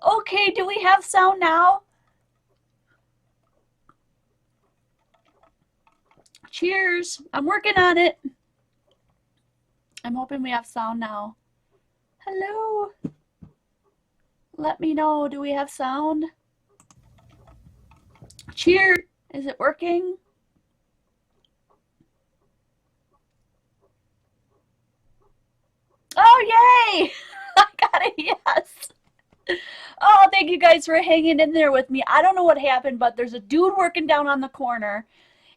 Okay, do we have sound now? Cheers. I'm working on it. I'm hoping we have sound now. Hello. Let me know. Do we have sound? Cheers. Is it working? Oh, yay! I got a yes. Oh, thank you guys for hanging in there with me. I don't know what happened, but there's a dude working down on the corner,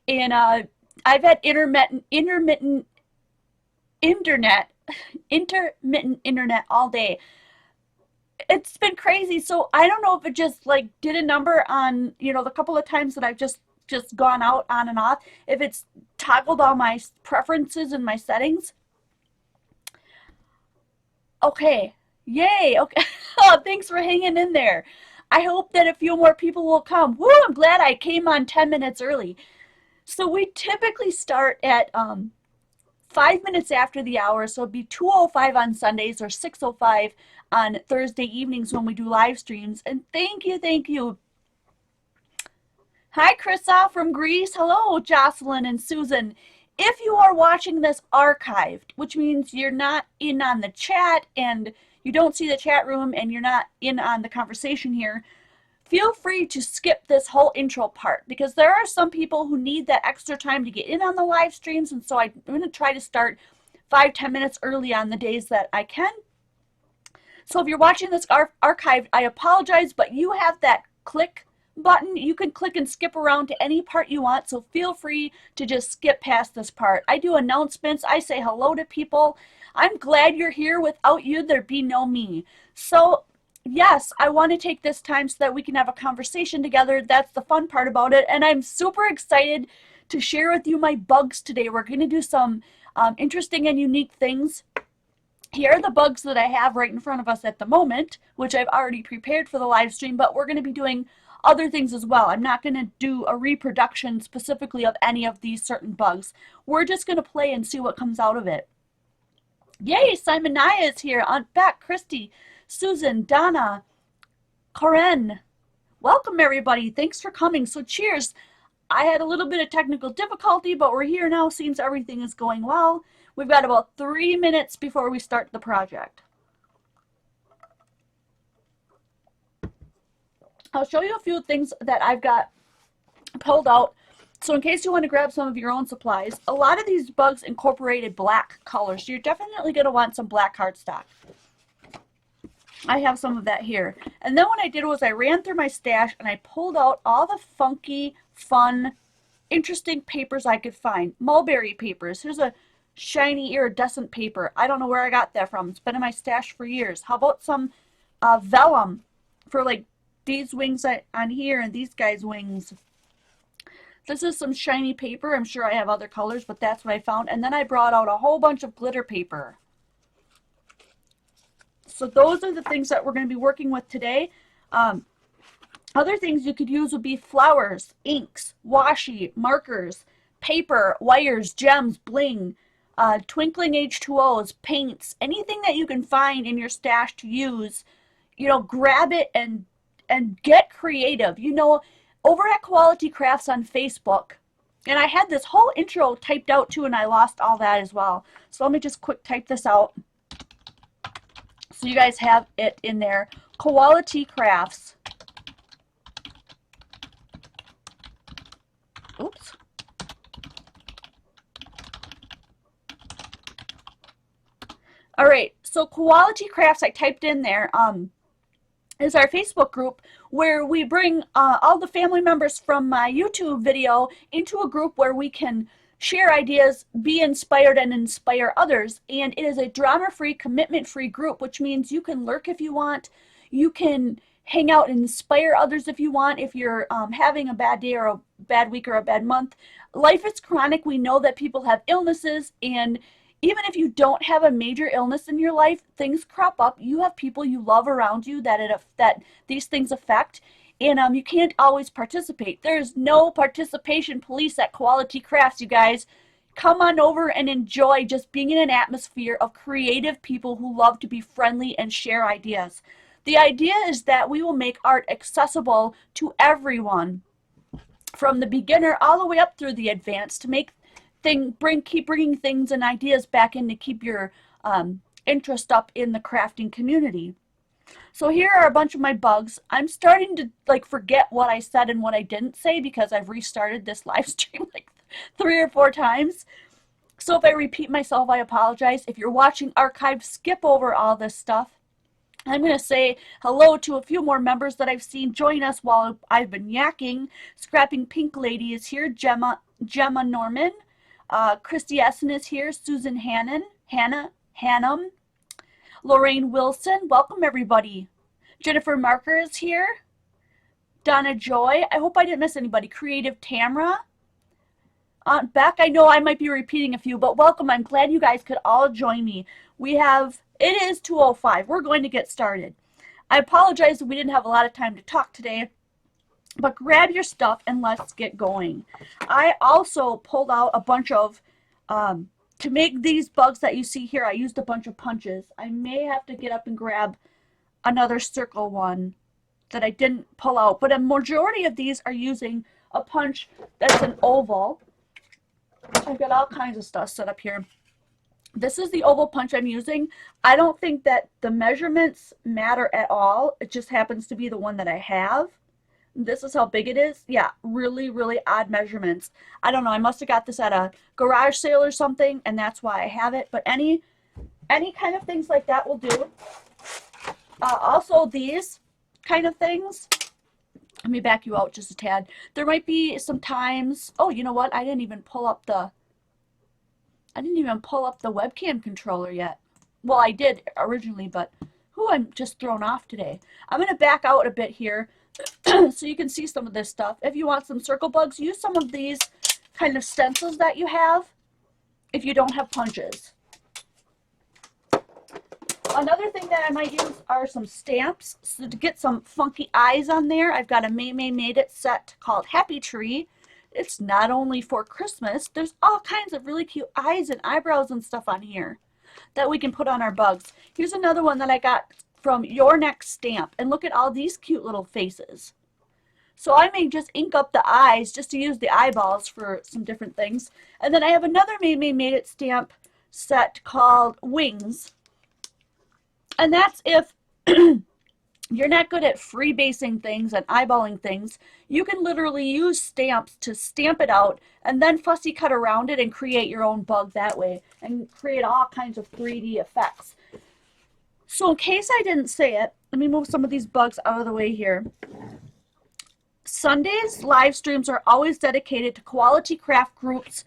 and I've had internet, intermittent internet all day. It's been crazy. So I don't know if it just like did a number on, the couple of times that I've just gone out on and off, if it's toggled all my preferences and my settings. Okay. Yay. Okay. Oh, thanks for hanging in there. I hope that a few more people will come. Woo, I'm glad I came on 10 minutes early. So we typically start at 5 minutes after the hour, so it'd be 2:05 on Sundays or 6:05 on Thursday evenings when we do live streams. And thank you, thank you. Hi, Krissa from Greece. Hello, Jocelyn and Susan. If you are watching this archived, which means you're not in on the chat and you don't see the chat room and you're not in on the conversation here, feel free to skip this whole intro part because there are some people who need that extra time to get in on the live streams, and so I'm going to try to start 5-10 minutes early on the days that I can. So if you're watching this archived, I apologize, but you have that click button. You can click and skip around to any part you want, so feel free to just skip past this part. I do announcements. I say hello to people. I'm glad you're here. Without you, there'd be no me. So yes, I want to take this time so that we can have a conversation together. That's the fun part about it. And I'm super excited to share with you my bugs today. We're going to do some interesting and unique things. Here are the bugs that I have right in front of us at the moment, which I've already prepared for the live stream, but we're going to be doing other things as well. I'm not going to do a reproduction specifically of any of these certain bugs. We're just going to play and see what comes out of it. Yay, Simon Naya is here. Aunt Beck, Christy, Susan, Donna, Corinne. Welcome, everybody. Thanks for coming. So cheers. I had a little bit of technical difficulty, but we're here now. Seems everything is going well. We've got about 3 minutes before we start the project. I'll show you a few things that I've got pulled out. So in case you want to grab some of your own supplies, a lot of these bugs incorporated black colors. So you're definitely going to want some black cardstock. I have some of that here. And then what I did was I ran through my stash and I pulled out all the funky, fun, interesting papers I could find. Mulberry papers. Here's a shiny iridescent paper. I don't know where I got that from. It's been in my stash for years. How about some vellum for like these wings on here and these guys' wings. This is some shiny paper. I'm sure I have other colors, but that's what I found. And then I brought out a whole bunch of glitter paper. So those are the things that we're going to be working with today. Other things you could use would be flowers, inks, washi, markers, paper, wires, gems, bling, twinkling H2Os, paints, anything that you can find in your stash to use. Grab it and get creative. Over at Quality Crafts on Facebook, and I had this whole intro typed out too, and I lost all that as well. So let me just quick type this out so you guys have it in there. Quality Crafts. Oops. All right, so Quality Crafts I typed in there. Is our Facebook group where we bring all the family members from my YouTube video into a group where we can share ideas, be inspired, and inspire others. And it is a drama-free, commitment-free group, which means you can lurk if you want. You can hang out and inspire others if you want, if you're having a bad day or a bad week or a bad month. Life is chronic. We know that people have illnesses, and even if you don't have a major illness in your life, things crop up. You have people you love around you that these things affect, and you can't always participate. There's no participation police at Quality Crafts, you guys. Come on over and enjoy just being in an atmosphere of creative people who love to be friendly and share ideas. The idea is that we will make art accessible to everyone, from the beginner all the way up through the advanced, to keep bringing things and ideas back in to keep your interest up in the crafting community. So here are a bunch of my bugs. I'm starting to like forget what I said and what I didn't say because I've restarted this live stream like 3 or 4 times. So if I repeat myself, I apologize. If you're watching archive, skip over all this stuff. I'm going to say hello to a few more members that I've seen join us while I've been yakking. Scrapping Pink Lady is here. Gemma Norman. Christy Essen is here. Susan Hannum. Lorraine Wilson. Welcome, everybody. Jennifer Marker is here. Donna Joy. I hope I didn't miss anybody. Creative Tamra. Aunt Beck, I know I might be repeating a few, but welcome. I'm glad you guys could all join me. It is 2:05. We're going to get started. I apologize that we didn't have a lot of time to talk today, but grab your stuff and let's get going. I also pulled out a bunch of, to make these bugs that you see here, I used a bunch of punches. I may have to get up and grab another circle one that I didn't pull out, but a majority of these are using a punch that's an oval. I've got all kinds of stuff set up here. This is the oval punch I'm using. I don't think that the measurements matter at all. It just happens to be the one that I have. This is how big it is. Yeah, really, really odd measurements. I don't know. I must have got this at a garage sale or something, and that's why I have it. But any kind of things like that will do. Also, these kind of things. Let me back you out just a tad. There might be some times, oh, you know what? I didn't even pull up the webcam controller yet. Well, I did originally, but I'm just thrown off today. I'm going to back out a bit here so you can see some of this stuff. If you want some circle bugs, use some of these kind of stencils that you have if you don't have punches. Another thing that I might use are some stamps. So to get some funky eyes on there, I've got a May Made It set called Happy Tree. It's not only for Christmas, there's all kinds of really cute eyes and eyebrows and stuff on here that we can put on our bugs. Here's another one that I got from Your Next Stamp. And look at all these cute little faces. So I may just ink up the eyes just to use the eyeballs for some different things. And then I have another May Made It stamp set called Wings. And that's if you're not good at freebasing things and eyeballing things, you can literally use stamps to stamp it out and then fussy cut around it and create your own bug that way and create all kinds of 3D effects. So in case I didn't say it, let me move some of these bugs out of the way here. Sundays live streams are always dedicated to Quality Craft Group's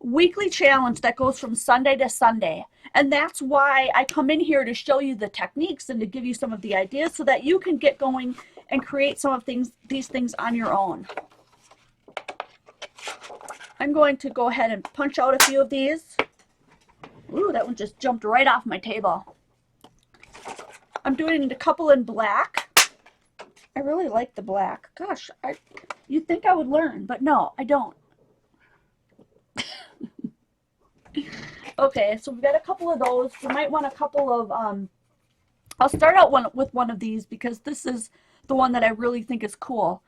weekly challenge that goes from Sunday to Sunday. And that's why I come in here to show you the techniques and to give you some of the ideas so that you can get going and create some of these things on your own. I'm going to go ahead and punch out a few of these. Ooh, that one just jumped right off my table. I'm doing a couple in black. I really like the black. Gosh, you'd think I would learn, but no, I don't. Okay, so we've got a couple of those. You might want a couple of, I'll start out with one of these because this is the one that I really think is cool.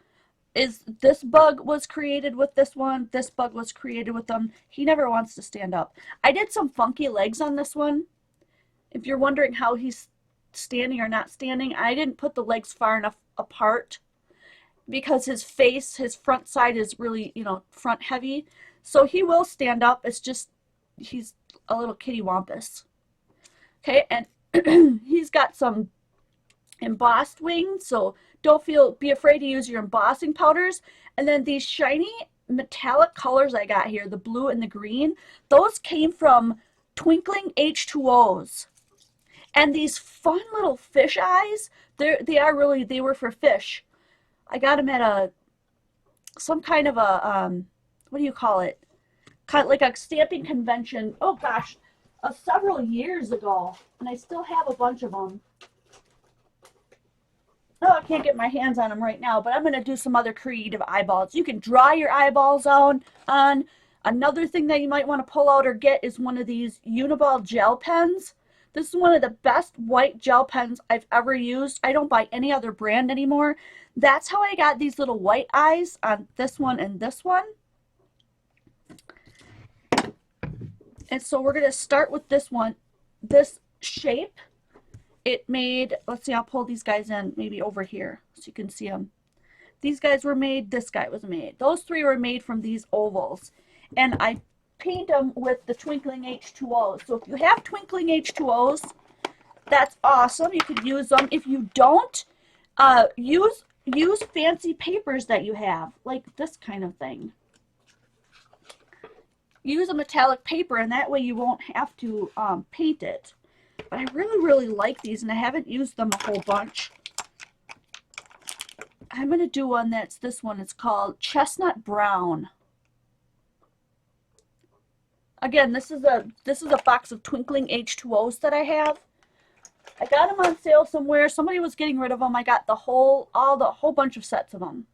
This bug was created with this one. This bug was created with them. He never wants to stand up. I did some funky legs on this one. If you're wondering how he's standing or not standing, I didn't put the legs far enough apart because his face, his front side is really, front heavy. So he will stand up. It's just, he's a little kitty wampus. Okay, and he's got some embossed wings, so don't be afraid to use your embossing powders. And then these shiny metallic colors I got here, the blue and the green, those came from Twinkling H2Os. And these fun little fish eyes, they were for fish. I got them at some kind of a, what do you call it? Kind of like a stamping convention, oh gosh, several years ago. And I still have a bunch of them. Oh, I can't get my hands on them right now, but I'm going to do some other creative eyeballs. You can draw your eyeballs on. Another thing that you might want to pull out or get is one of these Uniball gel pens. This is one of the best white gel pens I've ever used. I don't buy any other brand anymore. That's how I got these little white eyes on this one and this one. And so we're going to start with this one, this shape. It made, let's see, I'll pull these guys in maybe over here so you can see them. These guys were made, this guy was made. Those three were made from these ovals. And I paint them with the twinkling H2Os. So if you have twinkling H2Os, that's awesome. You could use them. If you don't, use fancy papers that you have, like this kind of thing. Use a metallic paper, and that way you won't have to paint it. But I really, really like these, and I haven't used them a whole bunch. I'm going to do one that's this one. It's called Chestnut Brown. Again, this is a box of twinkling H2Os that I have. I got them on sale somewhere. Somebody was getting rid of them. I got the whole bunch of sets of them.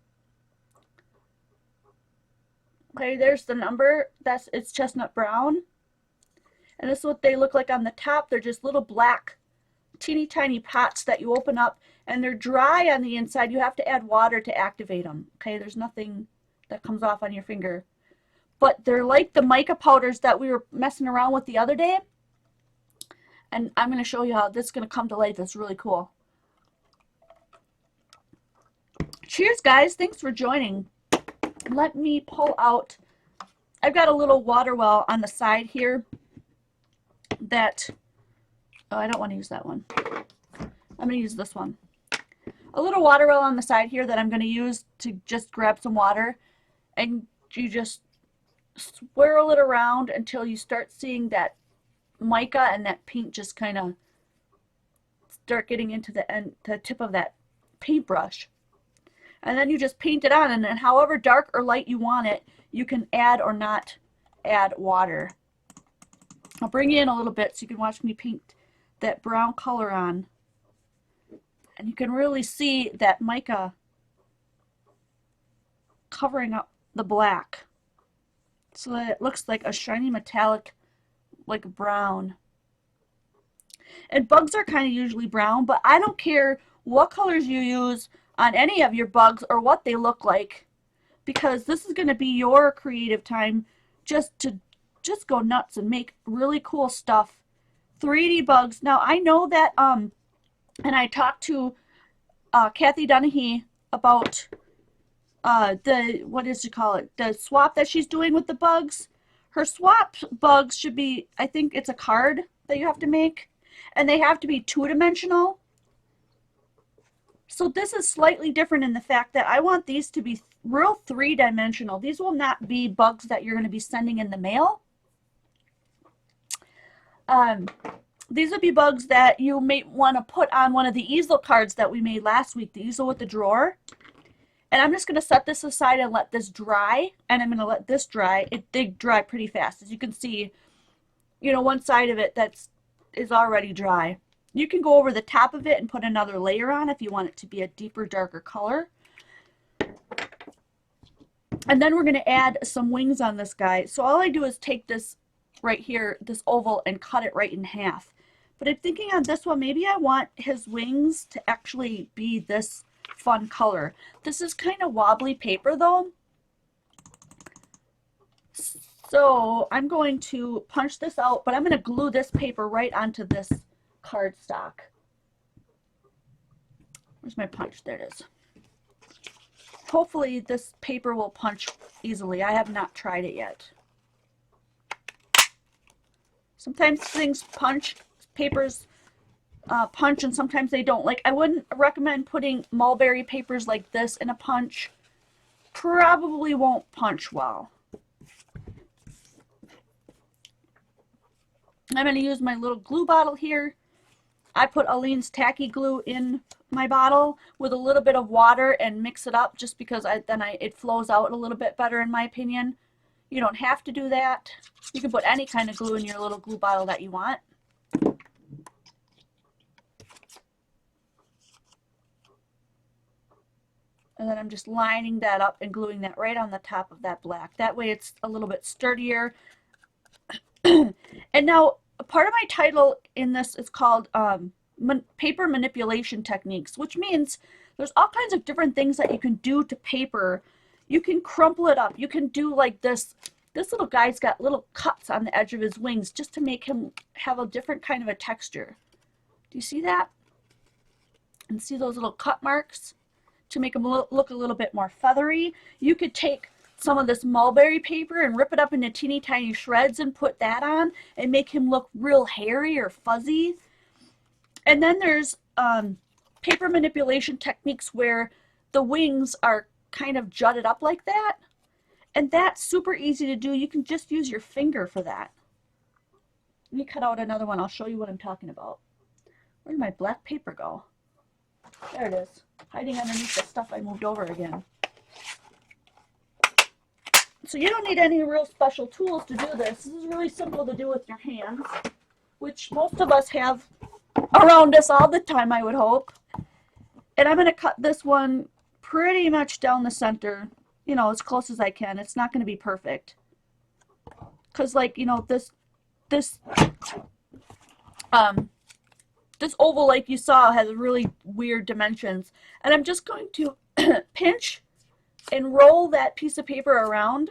Okay, there's the number. It's Chestnut Brown. And this is what they look like on the top. They're just little black, teeny tiny pots that you open up, and they're dry on the inside. You have to add water to activate them. Okay, there's nothing that comes off on your finger. But they're like the mica powders that we were messing around with the other day. And I'm going to show you how this is going to come to life. It's really cool. Cheers, guys. Thanks for joining. Let me pull out. I've got a little water well on the side here that, oh, I don't want to use that one. I'm going to use this one. A little water well on the side here that I'm going to use to just grab some water. And you just swirl it around until you start seeing that mica and that paint just kind of start getting into the tip of that paintbrush. And then you just paint it on, and then however dark or light you want it, you can add or not add water. I'll bring you in a little bit so you can watch me paint that brown color on. And you can really see that mica covering up the black so that it looks like a shiny metallic, like brown. And bugs are kind of usually brown, but I don't care what colors you use on any of your bugs or what they look like, because this is going to be your creative time just go nuts and make really cool stuff. 3D bugs. Now I know that and I talked to Kathy Dunahee about the swap that she's doing with the bugs. Her swap bugs should be, I think it's a card that you have to make, and they have to be 2-dimensional. So this is slightly different in the fact that I want these to be real 3-dimensional. These will not be bugs that you're going to be sending in the mail. These would be bugs that you may want to put on one of the easel cards that we made last week, the easel with the drawer. And I'm just going to set this aside and let this dry. And I'm going to let this dry. It did dry pretty fast. As you can see, you know, one side of it is already dry. You can go over the top of it and put another layer on if you want it to be a deeper, darker color. And then we're going to add some wings on this guy. So all I do is take this right here, this oval, and cut it right in half. But I'm thinking on this one, maybe I want his wings to actually be this fun color. This is kind of wobbly paper though. So I'm going to punch this out, but I'm going to glue this paper right onto this cardstock. Where's my punch? There it is. Hopefully this paper will punch easily. I have not tried it yet. Sometimes things punch, papers punch, and sometimes they don't. Like, I wouldn't recommend putting mulberry papers like this in a punch. Probably won't punch well. I'm going to use my little glue bottle here. I put Aleene's tacky glue in my bottle with a little bit of water and mix it up just because it flows out a little bit better in my opinion. You don't have to do that. You can put any kind of glue in your little glue bottle that you want. And then I'm just lining that up and gluing that right on the top of that black. That way it's a little bit sturdier. And now part of my title in this is called paper manipulation techniques, which means there's all kinds of different things that you can do to paper. You can crumple it up. You can do like this. This little guy's got little cuts on the edge of his wings just to make him have a different kind of a texture. Do you see that? And see those little cut marks to make him look a little bit more feathery. You could take some of this mulberry paper and rip it up into teeny tiny shreds and put that on and make him look real hairy or fuzzy. And then there's paper manipulation techniques where the wings are kind of jutted up like that. And that's super easy to do. You can just use your finger for that. Let me cut out another one. I'll show you what I'm talking about. Where did my black paper go? There it is, hiding underneath the stuff I moved over again. So you don't need any real special tools to do this. This is really simple to do with your hands, which most of us have around us all the time, I would hope. And I'm going to cut this one pretty much down the center, you know, as close as I can. It's not going to be perfect. Because, like, you know, this oval, like you saw, has really weird dimensions. And I'm just going to pinch and roll that piece of paper around.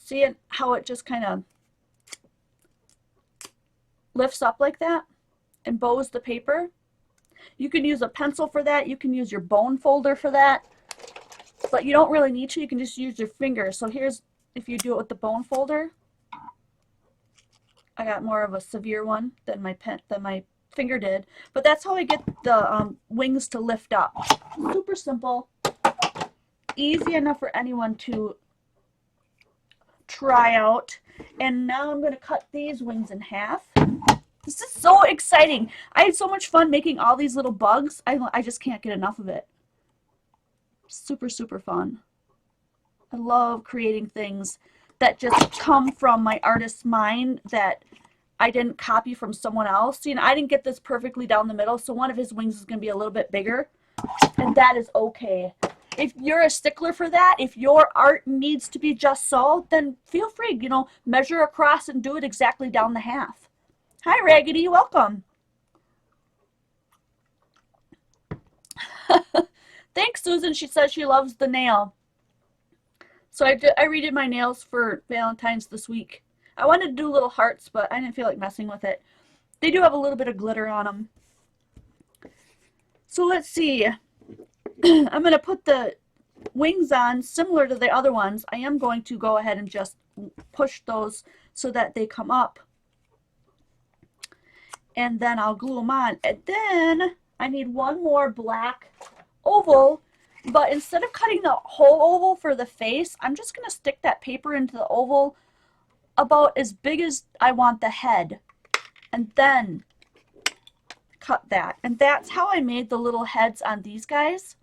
See how it just kind of lifts up like that and bows the paper? You can use a pencil for that. You can use your bone folder for that. But you don't really need to. You can just use your finger. So here's, if you do it with the bone folder, I got more of a severe one than my finger did. But that's how I get the wings to lift up. Super simple. Easy enough for anyone to try out. And now I'm going to cut these wings in half. This is so exciting. I had so much fun making all these little bugs. I just can't get enough of it. Super, super fun. I love creating things that just come from my artist's mind that I didn't copy from someone else. You know, I didn't get this perfectly down the middle, so one of his wings is going to be a little bit bigger, and that is okay. If you're a stickler for that, if your art needs to be just so, then feel free, you know, measure across and do it exactly down the half. Hi, Raggedy, welcome. Thanks, Susan. She says she loves the nail. So I redid my nails for Valentine's this week. I wanted to do little hearts, but I didn't feel like messing with it. They do have a little bit of glitter on them. So let's see. I'm going to put the wings on similar to the other ones. I am going to go ahead and just push those so that they come up. And then I'll glue them on. And then I need one more black oval, but instead of cutting the whole oval for the face, I'm just going to stick that paper into the oval about as big as I want the head, and then cut that. And that's how I made the little heads on these guys.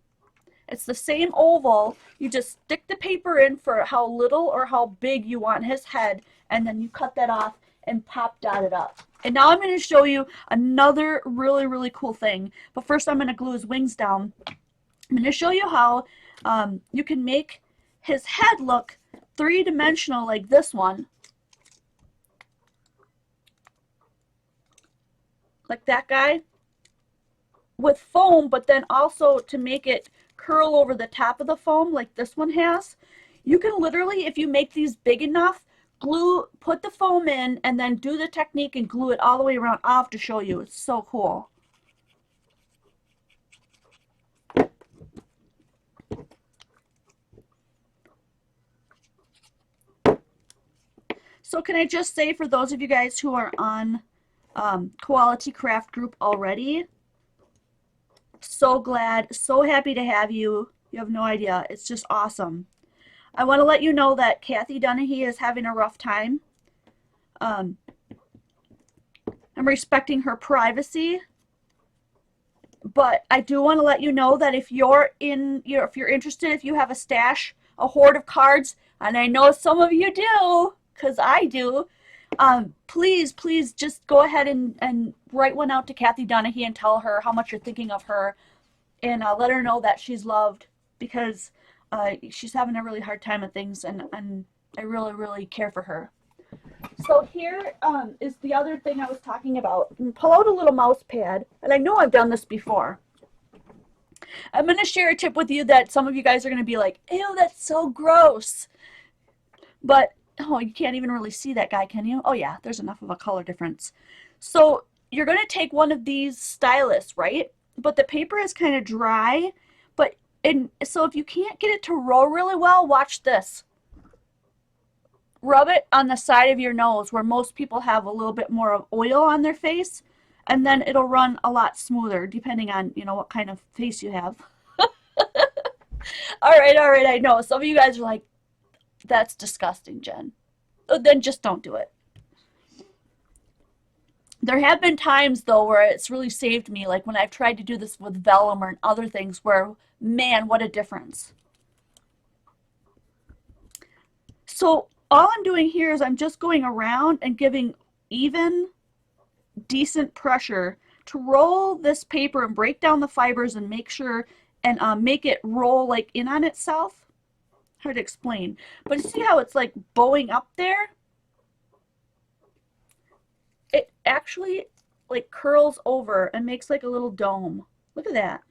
It's the same oval. You just stick the paper in for how little or how big you want his head, and then you cut that off and pop dot it up. And now I'm going to show you another really, really cool thing. But first I'm going to glue his wings down. I'm going to show you how you can make his head look three-dimensional like this one. Like that guy. With foam, but then also to make it curl over the top of the foam like this one has. You can literally, if you make these big enough, put the foam in and then do the technique and glue it all the way around. I'll have to show you. It's so cool. So can I just say, for those of you guys who are on Quality Craft Group already, so glad, so happy to have you. You have no idea. It's just awesome. I want to let you know that Kathy Dunahee is having a rough time. I'm respecting her privacy, but I do want to let you know that if you're interested, if you have a stash, a hoard of cards, and I know some of you do, because I do, please just go ahead and write one out to Kathy Dunahee and tell her how much you're thinking of her, and let her know that she's loved, because she's having a really hard time with things, and I really, really care for her. So here is the other thing I was talking about. Pull out a little mouse pad, and I know I've done this before. I'm going to share a tip with you that some of you guys are going to be like, ew, that's so gross. But, oh, you can't even really see that guy, can you? Oh yeah, there's enough of a color difference. So you're going to take one of these stylus, right? But the paper is kind of dry. So if you can't get it to roll really well, watch this. Rub it on the side of your nose where most people have a little bit more of oil on their face, and then it'll run a lot smoother depending on, what kind of face you have. All right, I know. Some of you guys are like, that's disgusting, Jen. Then just don't do it. There have been times though where it's really saved me, like when I've tried to do this with vellum or other things where, man, what a difference. So all I'm doing here is I'm just going around and giving even, decent pressure to roll this paper and break down the fibers and make sure and make it roll like in on itself. Hard to explain, but you see how it's like bowing up there? It actually like curls over and makes like a little dome. Look at that.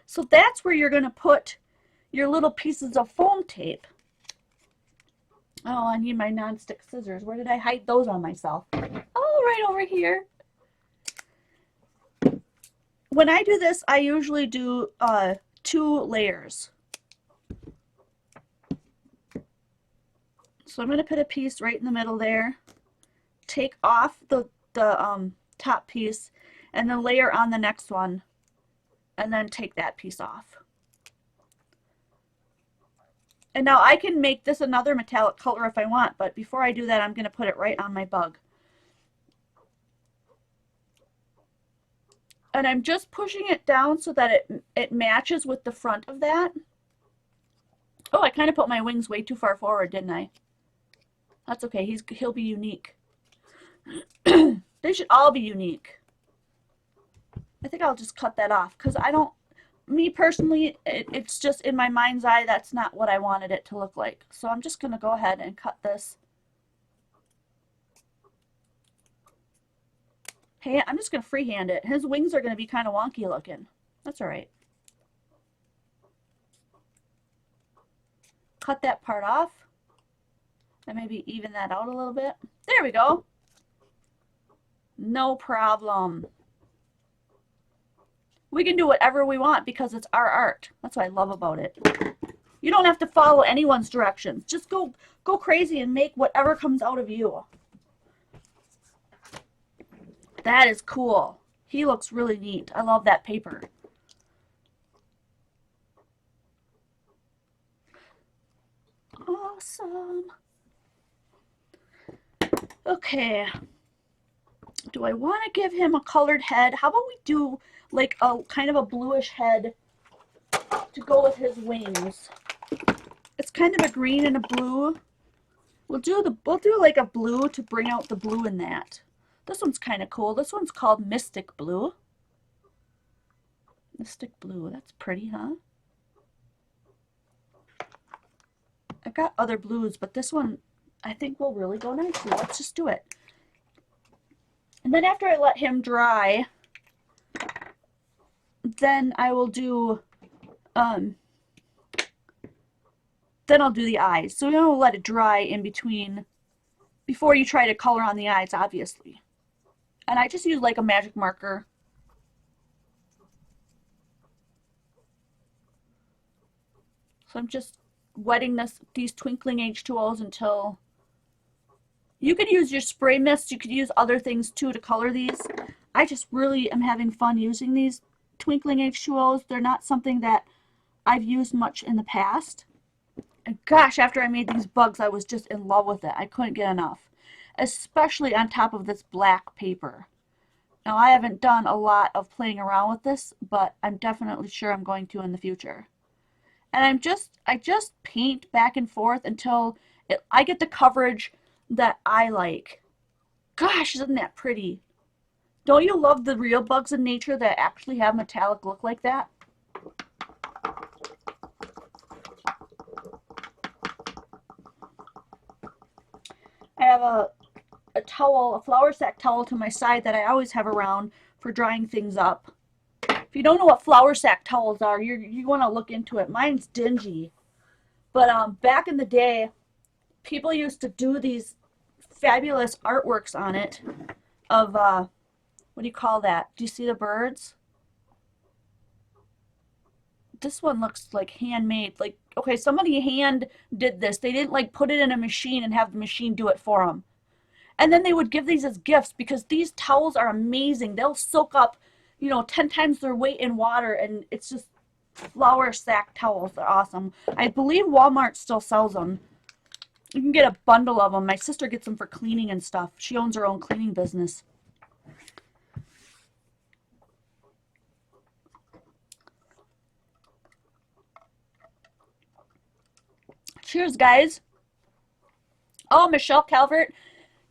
So that's where you're going to put your little pieces of foam tape. Oh, I need my non-stick scissors. Where did I hide those on myself? Oh, right over here. When I do this, I usually do 2 layers. So I'm going to put a piece right in the middle there. Take off the top piece and then layer on the next one and then take that piece off. And now I can make this another metallic color if I want, but before I do that, I'm going to put it right on my bug. And I'm just pushing it down so that it matches with the front of that. Oh, I kind of put my wings way too far forward, didn't I? That's okay. He'll be unique. They should all be unique. I think I'll just cut that off because me personally, it's just in my mind's eye, that's not what I wanted it to look like. So I'm just going to go ahead and cut this. Hey, I'm just going to freehand it. His wings are going to be kind of wonky looking. That's all right. Cut that part off. And maybe even that out a little bit. There we go. No problem. We can do whatever we want because it's our art. That's what I love about it. You don't have to follow anyone's directions. Just go crazy and make whatever comes out of you. That is cool. He looks really neat. I love that paper. Awesome. Okay. Do I want to give him a colored head? How about we do like a kind of a bluish head to go with his wings? It's kind of a green and a blue. We'll do like a blue to bring out the blue in that. This one's kind of cool. This one's called Mystic Blue. Mystic Blue. That's pretty, huh? I've got other blues, but this one I think will really go nicely. Let's just do it. And then after I let him dry, then I will do, then I'll do the eyes. So you don't let it dry in between, before you try to color on the eyes, obviously. And I just use like a magic marker. So I'm just wetting these twinkling H2Os until, you could use your spray mist, you could use other things too to color these. I just really am having fun using these twinkling H2Os. They're not something that I've used much in the past. And gosh, after I made these bugs, I was just in love with it. I couldn't get enough, especially on top of this black paper. Now, I haven't done a lot of playing around with this, but I'm definitely sure I'm going to in the future. And I just paint back and forth until I get the coverage that I like. Gosh, isn't that pretty? Don't you love the real bugs in nature that actually have metallic look like that? I have have a towel, a flour sack towel to my side that I always have around for drying things up. If you don't know what flour sack towels are, you want to look into it. Mine's dingy. But back in the day, people used to do these fabulous artworks on it of, what do you call that? Do you see the birds? This one looks like handmade. Like, okay, somebody hand did this. They didn't like put it in a machine and have the machine do it for them. And then they would give these as gifts because these towels are amazing. They'll soak up, 10 times their weight in water, and it's just flour sack towels. They're awesome. I believe Walmart still sells them. You can get a bundle of them. My sister gets them for cleaning and stuff. She owns her own cleaning business. Cheers, guys. Oh, Michelle Calvert,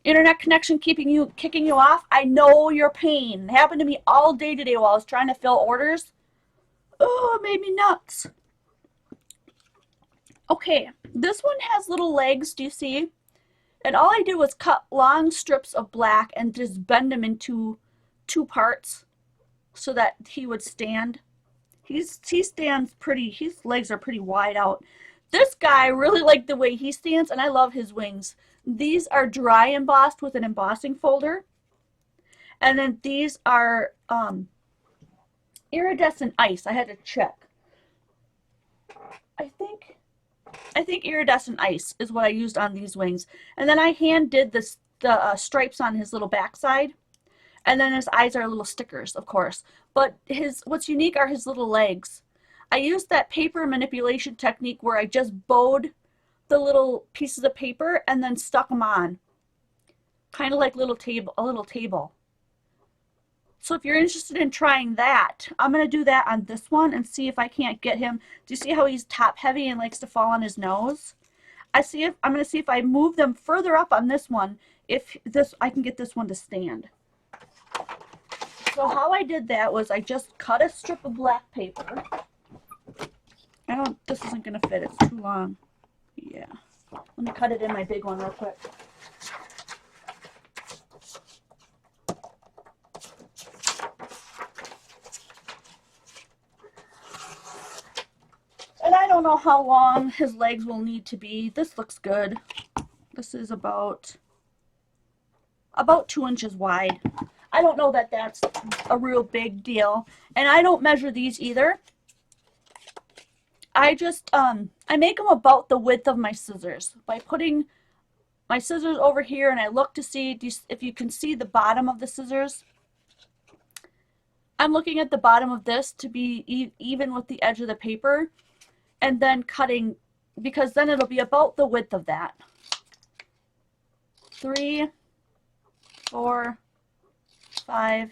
internet connection kicking you off. I know your pain. It happened to me all day today while I was trying to fill orders. Oh, it made me nuts. Okay, this one has little legs, do you see? And all I did was cut long strips of black and just bend them into two parts so that he would stand. He stands pretty, his legs are pretty wide out. This guy, I really like the way he stands, and I love his wings. These are dry embossed with an embossing folder. And then these are iridescent ice. I had to check. I think iridescent ice is what I used on these wings. And then I hand did the stripes on his little backside. And then his eyes are little stickers, of course. But what's unique are his little legs. I used that paper manipulation technique where I just bowed the little pieces of paper and then stuck them on. Kind of like a little table. So if you're interested in trying that, I'm going to do that on this one and see if I can't get him. Do you see how he's top heavy and likes to fall on his nose? I'm going to see if I move them further up on this one, I can get this one to stand. So how I did that was I just cut a strip of black paper. This isn't going to fit, it's too long. Yeah. Let me cut it in my big one real quick. And I don't know how long his legs will need to be. This looks good. This is about 2 inches wide. I don't know that that's a real big deal. And I don't measure these either. I just, I make them about the width of my scissors by putting my scissors over here, and I look to see if you can see the bottom of the scissors. I'm looking at the bottom of this to be even with the edge of the paper, and then cutting, because then it'll be about the width of that. 3, 4, 5,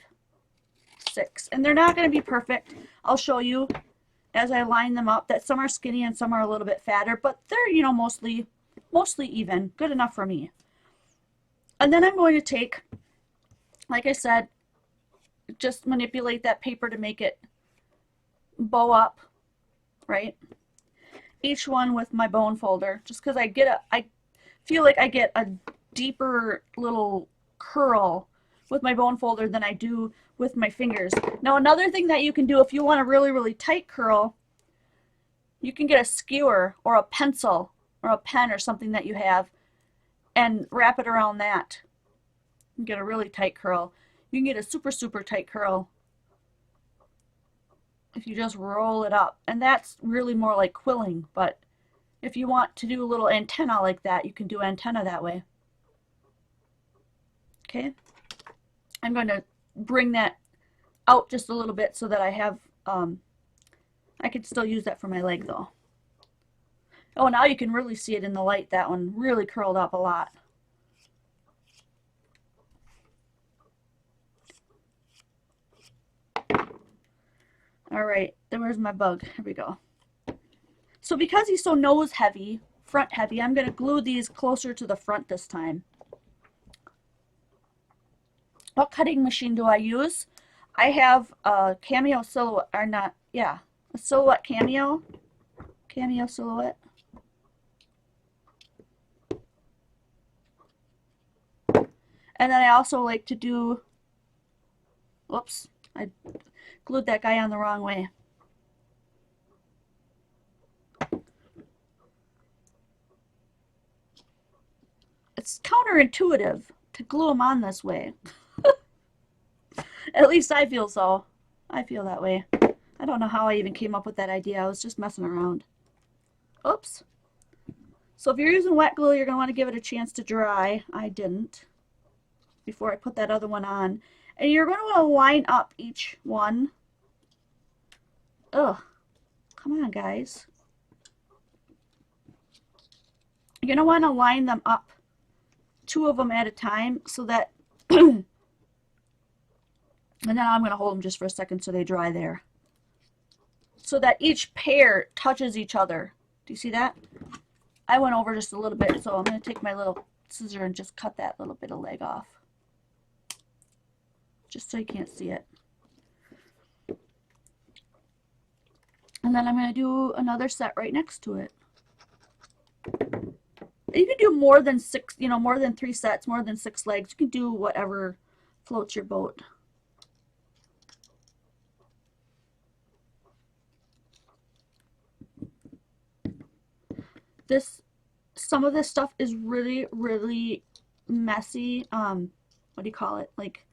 6. And they're not going to be perfect. I'll show you as I line them up that some are skinny and some are a little bit fatter, but they're, mostly even. Good enough for me. And then I'm going to take, like I said, just manipulate that paper to make it bow up, right? Each one with my bone folder, just because I feel like I get a deeper little curl with my bone folder than I do with my fingers. Now another thing that you can do if you want a really, really tight curl, you can get a skewer or a pencil or a pen or something that you have and wrap it around that. You can get a really tight curl. You can get a super, super tight curl if you just roll it up. And that's really more like quilling, but if you want to do a little antenna like that, you can do antenna that way. Okay. I'm going to bring that out just a little bit so that I have, I can still use that for my leg though. Oh, now you can really see it in the light. That one really curled up a lot. All right, then where's my bug? Here we go. So because he's so nose heavy, front heavy, I'm going to glue these closer to the front this time. What cutting machine do I use? I have a Cameo Silhouette, or not, yeah, a Silhouette Cameo Silhouette. And then I also like to do, whoops, I glued that guy on the wrong way. It's counterintuitive to glue them on this way. At least I feel so. I feel that way. I don't know how I even came up with that idea. I was just messing around. Oops. So if you're using wet glue, you're going to want to give it a chance to dry. I didn't before I put that other one on. And you're going to want to line up each one. Ugh. Come on, guys. You're going to want to line them up, 2 of them at a time, so that and then I'm going to hold them just for a second so they dry there. So that each pair touches each other. Do you see that? I went over just a little bit, so I'm going to take my little scissor and just cut that little bit of leg off. Just so you can't see it. And then I'm going to do another set right next to it. You can do more than 6, more than 3 sets, more than 6 legs. You can do whatever floats your boat. Some of this stuff is really, really messy. What do you call it? Like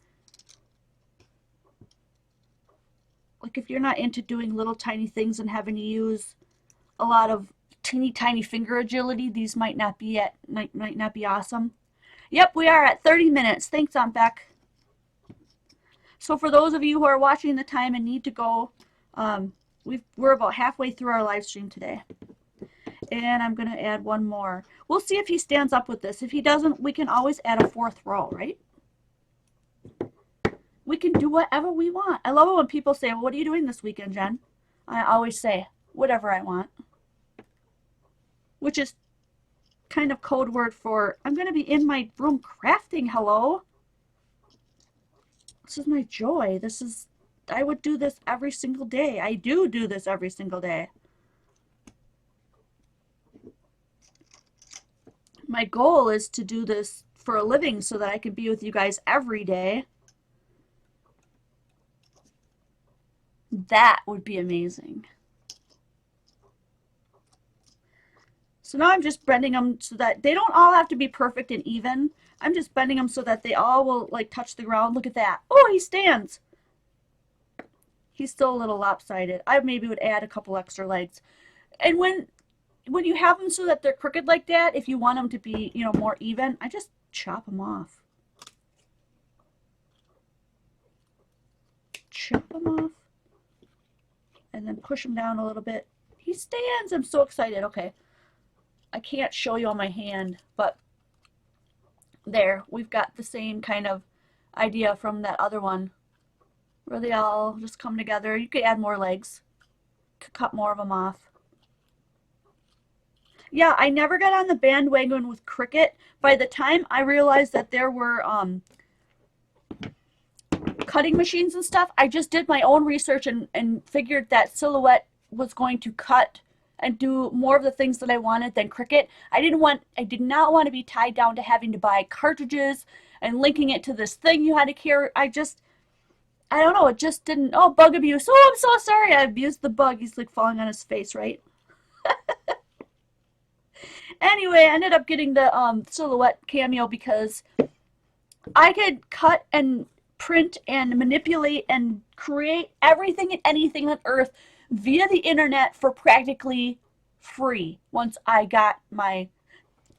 if you're not into doing little tiny things and having to use a lot of teeny tiny finger agility, these might not be awesome. Yep, we are at 30 minutes. Thanks, Aunt Beck. So for those of you who are watching the time and need to go, we're about halfway through our live stream today. And I'm going to add one more. We'll see if he stands up with this. If he doesn't, we can always add a 4th row, right? We can do whatever we want. I love it when people say, well, what are you doing this weekend, Jen? I always say, whatever I want. Which is kind of code word for, I'm going to be in my room crafting, hello? This is my joy. I would do this every single day. I do this every single day. My goal is to do this for a living so that I can be with you guys every day. That would be amazing. So now I'm just bending them so that they don't all have to be perfect and even. I'm just bending them so that they all will like touch the ground. Look at that. Oh, he stands. He's still a little lopsided. I maybe would add a couple extra legs. And when you have them so that they're crooked like that, if you want them to be, more even, I just chop them off. Chop them off. And then push them down a little bit. He stands. I'm so excited. Okay. I can't show you on my hand, but there, we've got the same kind of idea from that other one where they all just come together. You could add more legs. Could cut more of them off. Yeah, I never got on the bandwagon with Cricut. By the time I realized that there were cutting machines and stuff, I just did my own research and figured that Silhouette was going to cut and do more of the things that I wanted than Cricut. I did not want to be tied down to having to buy cartridges and linking it to this thing you had to carry. I don't know, it just didn't. Oh, bug abuse. Oh, I'm so sorry. I abused the bug. He's like falling on his face, right? Anyway, I ended up getting the Silhouette Cameo because I could cut and print and manipulate and create everything and anything on earth via the internet for practically free once I got my...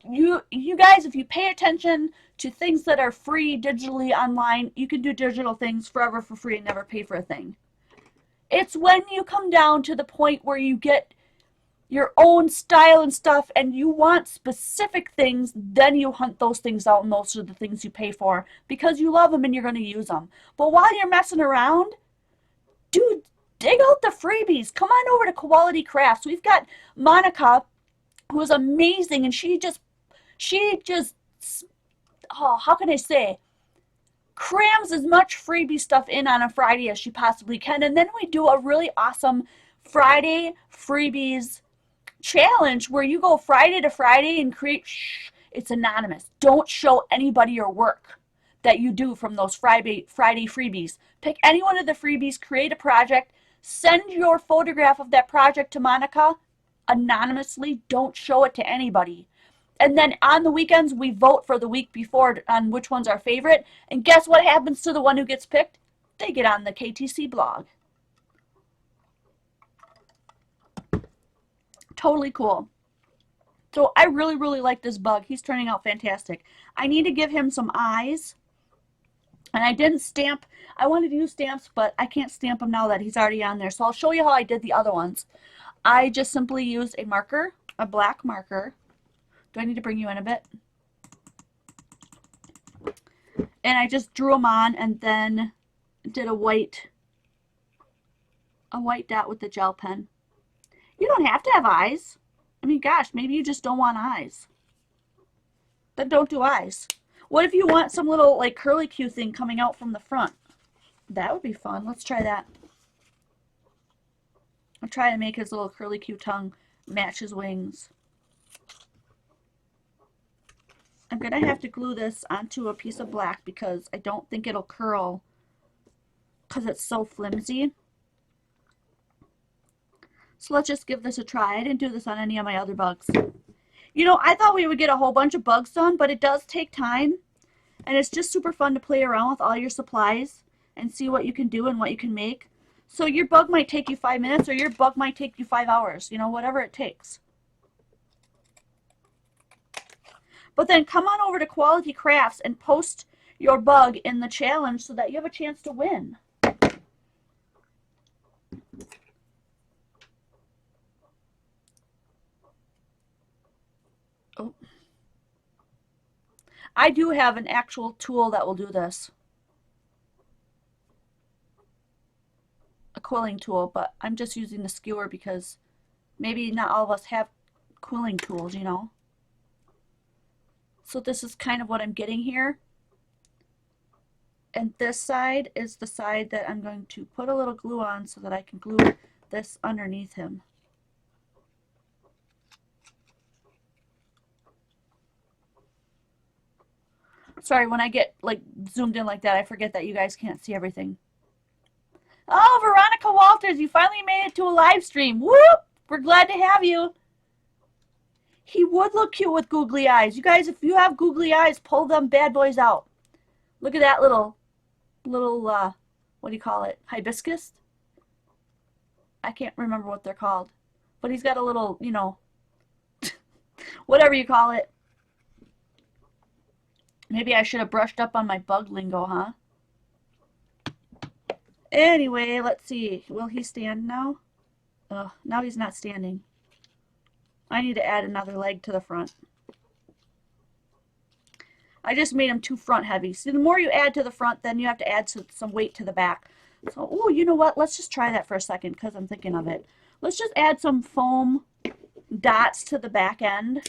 You guys, if you pay attention to things that are free digitally online, you can do digital things forever for free and never pay for a thing. It's when you come down to the point where you get your own style and stuff and you want specific things, then you hunt those things out and those are the things you pay for because you love them and you're going to use them. But while you're messing around, dude, dig out the freebies. Come on over to Quality Crafts. We've got Monica, who is amazing, and she just, oh, how can I say, crams as much freebie stuff in on a Friday as she possibly can. And then we do a really awesome Friday freebies challenge where you go Friday to Friday and create, it's anonymous. Don't show anybody your work. that you do from those Friday freebies. Pick any one of the freebies, create a project, send your photograph of that project to Monica anonymously. Don't show it to anybody. And then on the weekends, we vote for the week before on which one's our favorite. And guess what happens to the one who gets picked? They get on the KTC blog. Totally cool. So I really, really like this bug. He's turning out fantastic. I need to give him some eyes. And I didn't stamp. I wanted to use stamps, but I can't stamp him now that he's already on there. So I'll show you how I did the other ones. I just simply used a marker, a black marker. Do I need to bring you in a bit? And I just drew them on and then did a white dot with the gel pen. You don't have to have eyes. I mean, gosh, maybe you just don't want eyes. Then don't do eyes. What if you want some little like curly Q thing coming out from the front? That would be fun. Let's try that. I'll try to make his little curly Q tongue match his wings. I'm going to have to glue this onto a piece of black because I don't think it'll curl because it's so flimsy. So let's just give this a try. I didn't do this on any of my other bugs. You know, I thought we would get a whole bunch of bugs done, but it does take time. And it's just super fun to play around with all your supplies and see what you can do and what you can make. So your bug might take you 5 minutes or your bug might take you 5 hours. You know, whatever it takes. But then come on over to Quality Crafts and post your bug in the challenge so that you have a chance to win. Oh. I do have an actual tool that will do this. A quilling tool, but I'm just using the skewer because maybe not all of us have quilling tools, you know. So this is kind of what I'm getting here. And this side is the side that I'm going to put a little glue on so that I can glue this underneath him. Sorry, when I get like zoomed in like that, I forget that you guys can't see everything. Oh, Veronica Walters, you finally made it to a live stream. Whoop! We're glad to have you. He would look cute with googly eyes. You guys, if you have googly eyes, pull them bad boys out. Look at that little, what do you call it? Hibiscus? I can't remember what they're called. But he's got a little, you know, whatever you call it. Maybe I should have brushed up on my bug lingo, huh? Anyway, let's see. Will he stand now? Oh, now he's not standing. I need to add another leg to the front. I just made him too front heavy. See, the more you add to the front, then you have to add some weight to the back. So, oh, you know what? Let's just try that for a second because I'm thinking of it. Let's just add some foam dots to the back end.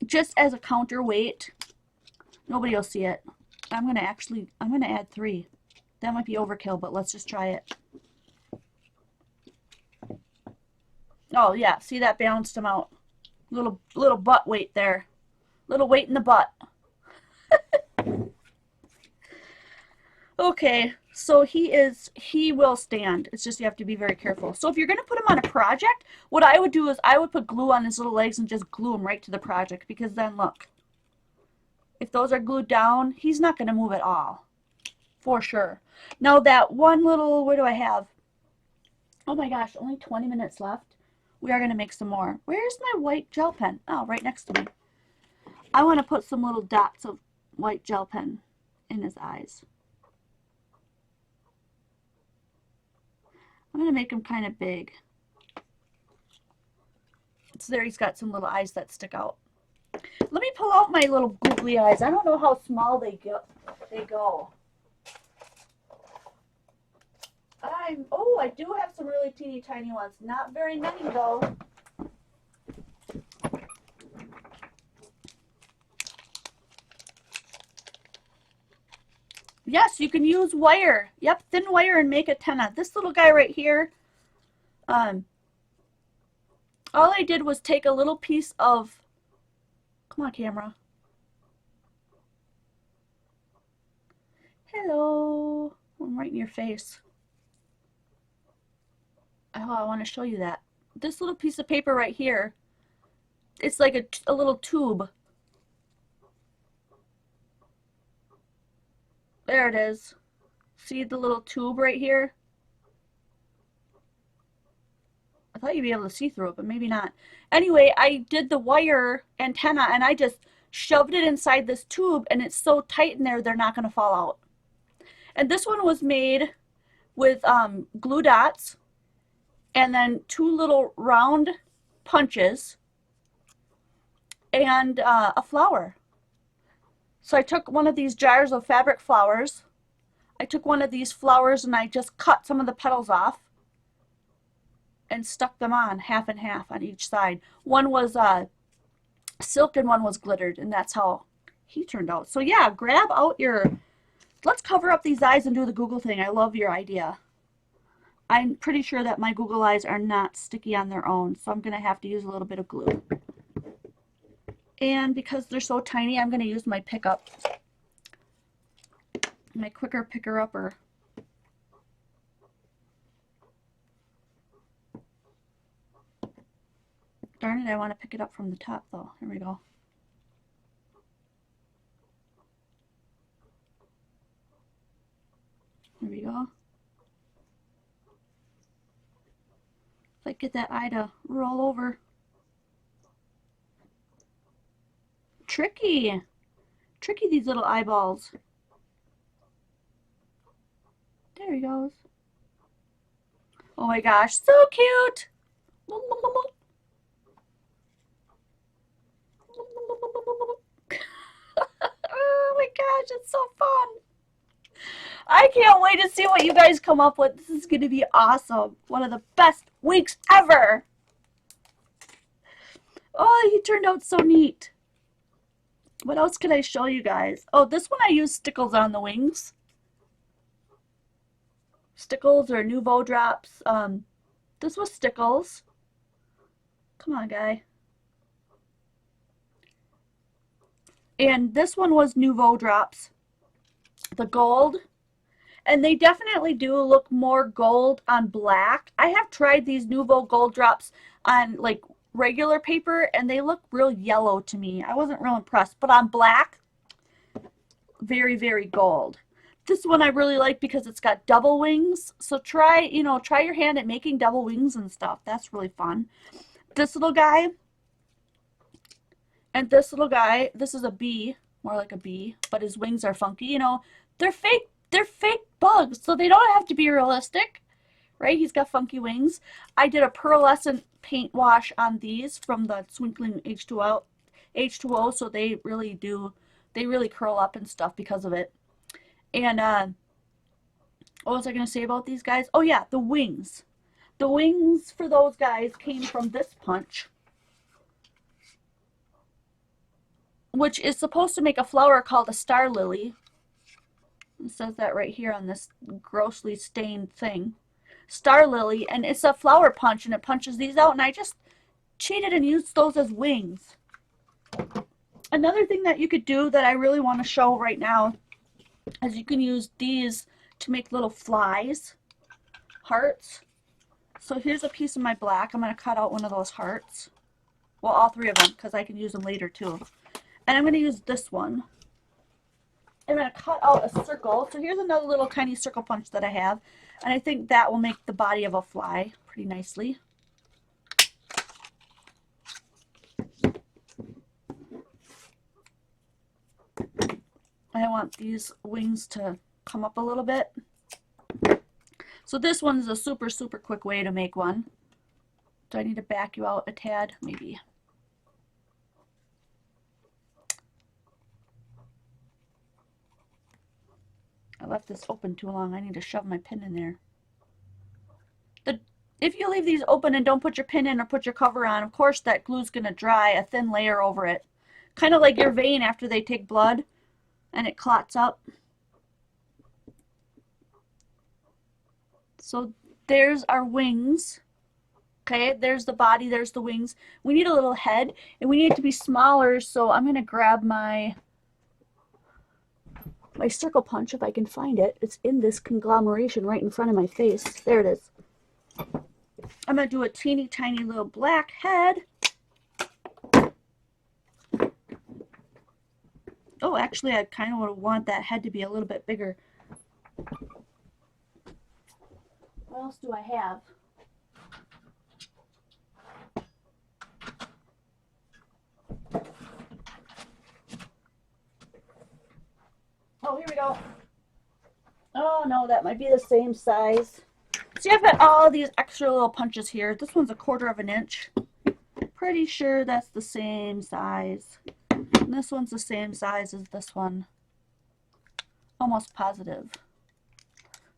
Just as a counterweight. Nobody will see it. I'm going to add 3. That might be overkill, but let's just try it. Oh, yeah. See, that balanced him out. Little butt weight there. Little weight in the butt. Okay, so he will stand. It's just you have to be very careful. So if you're going to put him on a project, what I would do is I would put glue on his little legs and just glue him right to the project because then look. If those are glued down, he's not going to move at all. For sure. Now that one little, where do I have? Oh my gosh, only 20 minutes left. We are going to make some more. Where's my white gel pen? Oh, right next to me. I want to put some little dots of white gel pen in his eyes. I'm going to make him kind of big. So there he's got some little eyes that stick out. Let me pull out my little googly eyes. I don't know how small they go. Oh, I do have some really teeny tiny ones. Not very many though. Yes, you can use wire. Yep, thin wire and make a antenna. This little guy right here, All I did was take a little piece of, come on camera. Hello. I'm right in your face. Oh, I want to show you that. This little piece of paper right here, it's like a little tube. There it is. See the little tube right here? I thought you'd be able to see through it, but maybe not. Anyway, I did the wire antenna and I just shoved it inside this tube, and it's so tight in there they're not going to fall out. And this one was made with glue dots and then 2 little round punches and a flower. So I took one of these jars of fabric flowers. I took one of these flowers and I just cut some of the petals off and stuck them on half and half on each side. One was silk and one was glittered, and that's how he turned out. So yeah, grab out your, let's cover up these eyes and do the Google thing. I love your idea. I'm pretty sure that my Google eyes are not sticky on their own, so I'm going to have to use a little bit of glue. And because they're so tiny, I'm going to use my pickup, my quicker picker-upper. Darn it, I want to pick it up from the top though. Here we go. Here we go. Like, get that eye to roll over. Tricky. Tricky, these little eyeballs. There he goes. Oh my gosh, so cute. Oh my gosh, it's so fun. I can't wait to see what you guys come up with. This is going to be awesome. One of the best weeks ever. Oh, he turned out so neat. What else can I show you guys? Oh, this one I used stickles on the wings. Stickles or Nouveau drops. This was stickles. Come on, guy. And this one was Nouveau drops. The gold. And they definitely do look more gold on black. I have tried these Nouveau gold drops on like regular paper and they look real yellow to me. I wasn't real impressed. But on black, very, very gold. This one I really like because it's got double wings. So try your hand at making double wings and stuff. That's really fun. This little guy and this little guy, this is a bee, more like a bee, but his wings are funky. You know, they're fake bugs, so they don't have to be realistic, right? He's got funky wings. I did a pearlescent paint wash on these from the Twinkling H2O, so they really curl up and stuff because of it. And what was I going to say about these guys? Oh yeah, the wings. The wings for those guys came from this punch, which is supposed to make a flower called a star lily. It says that right here on this grossly stained thing. Star lily, and it's a flower punch, and it punches these out, and I just cheated and used those as wings. Another thing that you could do that I really want to show right now is you can use these to make little flies, hearts. So here's a piece of my black. I'm going to cut out one of those hearts. Well, all 3 of them, because I can use them later too. And I'm going to use this one. I'm going to cut out a circle. So here's another little tiny circle punch that I have. And I think that will make the body of a fly pretty nicely. I want these wings to come up a little bit. So this one's a super, super quick way to make one. Do I need to back you out a tad? Maybe. I left this open too long. I need to shove my pin in there. If you leave these open and don't put your pin in or put your cover on, of course that glue's going to dry a thin layer over it. Kind of like your vein after they take blood and it clots up. So there's our wings. Okay, there's the body, there's the wings. We need a little head, and we need it to be smaller, so I'm going to grab my circle punch if I can find it. It's in this conglomeration right in front of my face. There it is. I'm going to do a teeny tiny little black head. Oh, actually, I kind of want that head to be a little bit bigger. What else do I have? Oh, here we go. Oh, no, that might be the same size. See, I've got all these extra little punches here. This one's 1/4 of an inch. Pretty sure that's the same size. And this one's the same size as this one. Almost positive.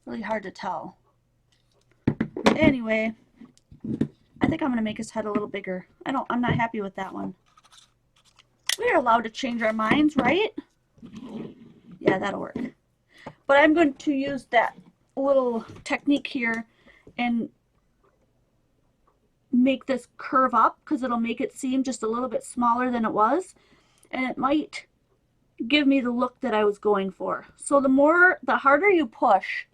Really hard to tell. Anyway, I think I'm going to make his head a little bigger. I'm not happy with that one. We're allowed to change our minds, right? Yeah, that'll work. But I'm going to use that little technique here and make this curve up because it'll make it seem just a little bit smaller than it was. And it might give me the look that I was going for. So the harder you push,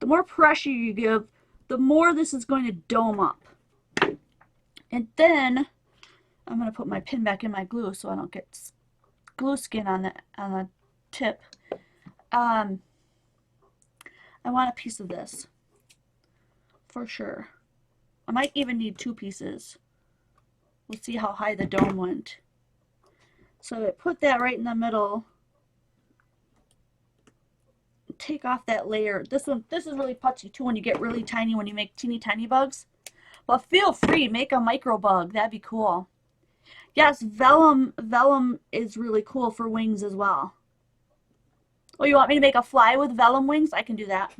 the more pressure you give, the more this is going to dome up. And then I'm going to put my pin back in my glue so I don't get glue skin on the tip. I want a piece of this for sure. I might even need 2 pieces. We'll see how high the dome went. So I put that right in the middle. Take off that layer. This is really putsy too when you get really tiny, when you make teeny tiny bugs. But feel free, make a micro bug. That'd be cool. Yes, vellum is really cool for wings as well. Oh, you want me to make a fly with vellum wings? I can do that.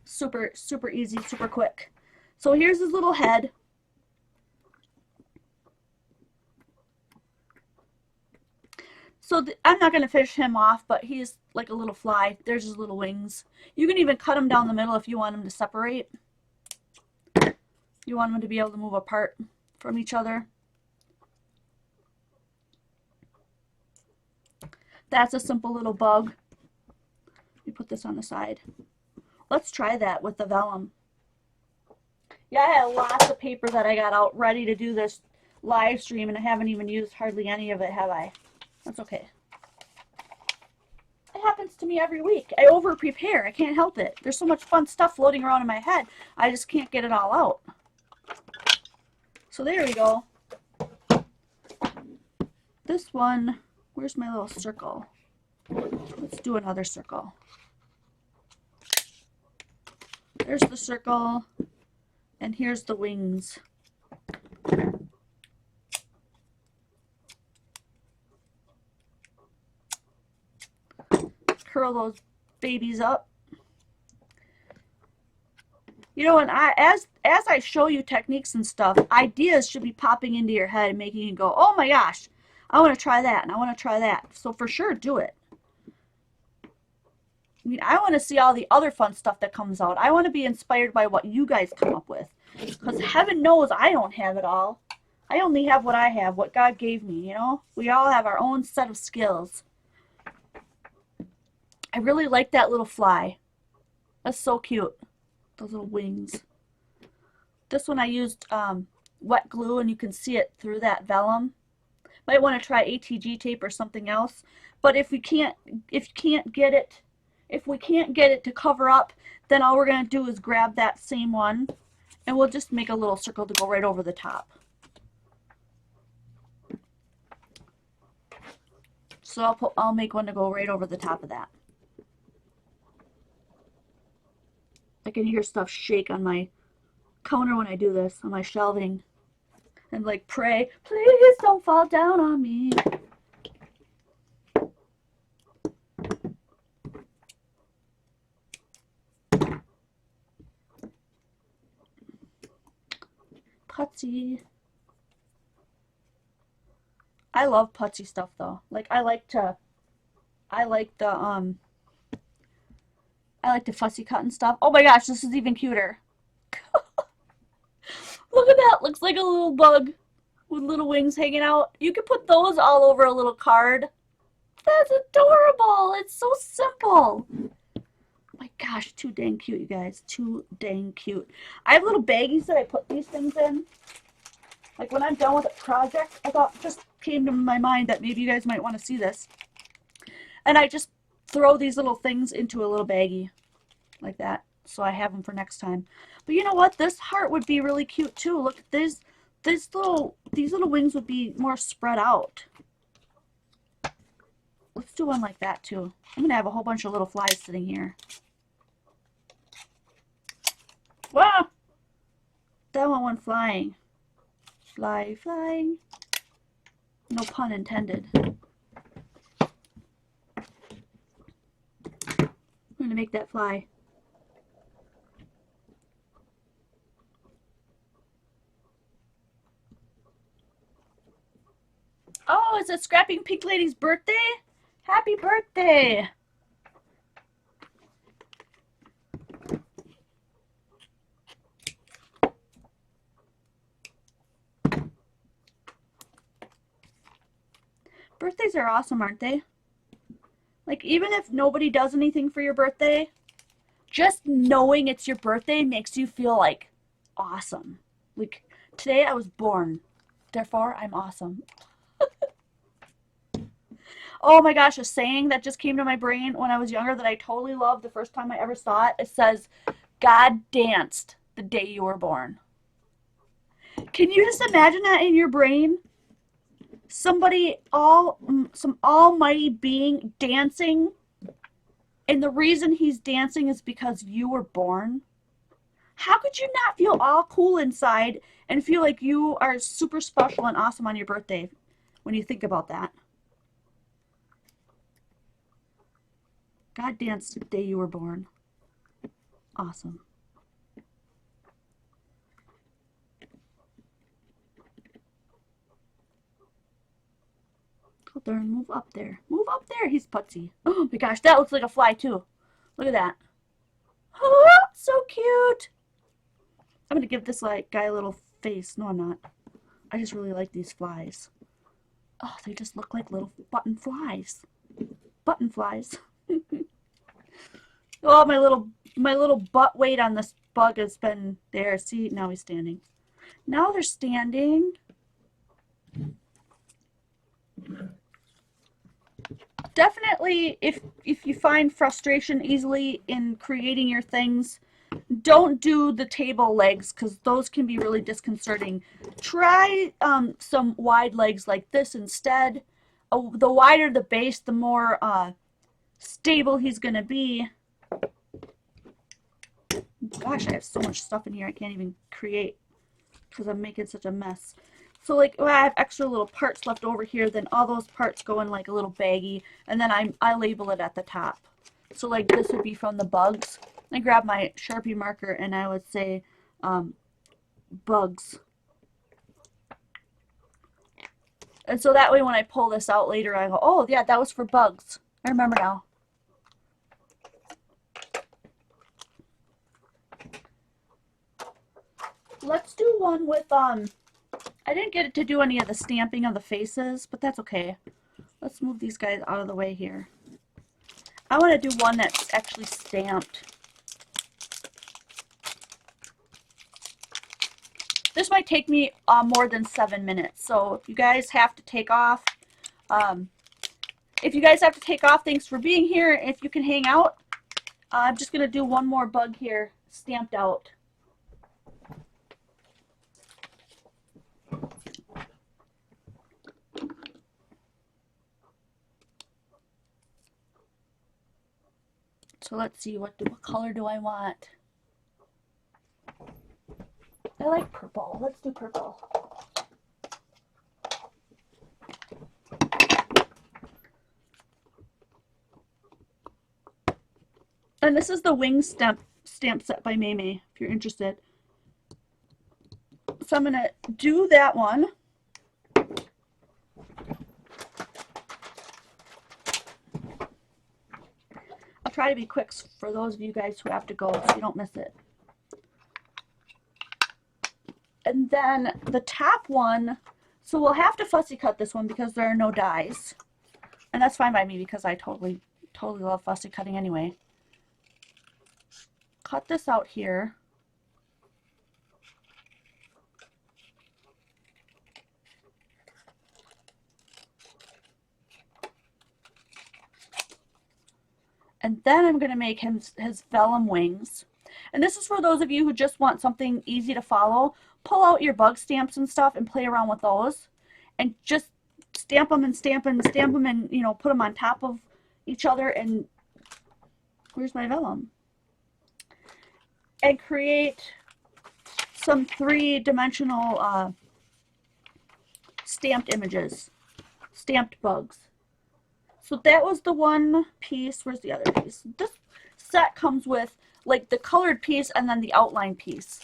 Super, super easy, super quick. So here's his little head. So I'm not going to finish him off, but he's like a little fly. There's his little wings. You can even cut him down the middle if you want him to separate. You want them to be able to move apart from each other. That's a simple little bug. You put this on the side. Let's try that with the vellum. Yeah, I had lots of paper that I got out ready to do this live stream, and I haven't even used hardly any of it, have I? That's okay. It happens to me every week. I over prepare. I can't help it. There's so much fun stuff floating around in my head. I just can't get it all out. So there we go. This one, where's my little circle? Let's do another circle. There's the circle, and here's the wings. Curl those babies up. You know, and as I show you techniques and stuff, ideas should be popping into your head and making you go, oh my gosh, I want to try that, and I want to try that. So for sure, do it. I mean, I want to see all the other fun stuff that comes out. I want to be inspired by what you guys come up with. Because heaven knows I don't have it all. I only have what I have, what God gave me, you know? We all have our own set of skills. I really like that little fly. That's so cute. Those little wings. This one I used wet glue, and you can see it through that vellum. Might want to try ATG tape or something else. But if we can't get it to cover up, then all we're going to do is grab that same one, and we'll just make a little circle to go right over the top. So I'll make one to go right over the top of that. I can hear stuff shake on my counter when I do this, on my shelving. And like pray, please don't fall down on me. Putsy. I love putsy stuff though. Like I like the fussy cut and stuff. Oh my gosh, this is even cuter. that? Looks like a little bug with little wings hanging out. You could put those all over a little card. That's adorable. It's so simple. My gosh, too dang cute, you guys. Too dang cute. I have little baggies that I put these things in. Like when I'm done with a project, I thought, just came to my mind that maybe you guys might want to see this. And I just throw these little things into a little baggie like that. So I have them for next time. But you know what? This heart would be really cute too. Look at this. These little wings would be more spread out. Let's do one like that too. I'm gonna have a whole bunch of little flies sitting here. Wow! That one went flying. Fly, flying. No pun intended. I'm gonna make that fly. Oh, is it Scrapping Pink Lady's birthday? Happy birthday! Birthdays are awesome, aren't they? Like, even if nobody does anything for your birthday, just knowing it's your birthday makes you feel like awesome. Like, today I was born, therefore I'm awesome. Oh my gosh, a saying that just came to my brain when I was younger that I totally loved the first time I ever saw it. It says, God danced the day you were born. Can you just imagine that in your brain? Somebody, some almighty being dancing, and the reason he's dancing is because you were born? How could you not feel all cool inside and feel like you are super special and awesome on your birthday when you think about that? God danced the day you were born. Awesome. Oh darn, move up there. Move up there. He's putsy. Oh my gosh, that looks like a fly too. Look at that. Oh, so cute. I'm gonna give this guy a little face. No, I'm not. I just really like these flies. Oh, they just look like little button flies. Button flies. Oh, my little butt weight on this bug has been there. See, now he's standing. Now they're standing. Definitely, if you find frustration easily in creating your things, don't do the table legs because those can be really disconcerting. Try some wide legs like this instead. The wider the base, the more stable he's going to be. Gosh, I have so much stuff in here I can't even create because I'm making such a mess. So like when I have extra little parts left over here, then all those parts go in like a little baggie, and then I label it at the top. So like this would be from the bugs. I grab my Sharpie marker and I would say bugs. And so that way when I pull this out later, I go, oh yeah, that was for bugs. I remember now. Let's do one with, I didn't get to do any of the stamping of the faces, but that's okay. Let's move these guys out of the way here. I want to do one that's actually stamped. This might take me more than 7 minutes, so if you guys have to take off, thanks for being here. If you can hang out, I'm just going to do one more bug here, stamped out. So let's see, what color do I want? I like purple. Let's do purple. And this is the wing stamp set by Maymay, if you're interested. So I'm going to do that one. I'll try to be quick for those of you guys who have to go so you don't miss it. And then the top one, so we'll have to fussy cut this one because there are no dies. And that's fine by me because I totally love fussy cutting anyway. Cut this out here. And then I'm going to make his vellum wings. And this is for those of you who just want something easy to follow. Pull out your bug stamps and stuff and play around with those. And just stamp them and stamp them and stamp them and, you know, put them on top of each other. And where's my vellum? And create some three-dimensional stamped images. Stamped bugs. So that was the one piece. Where's the other piece? This set comes with like the colored piece and then the outline piece.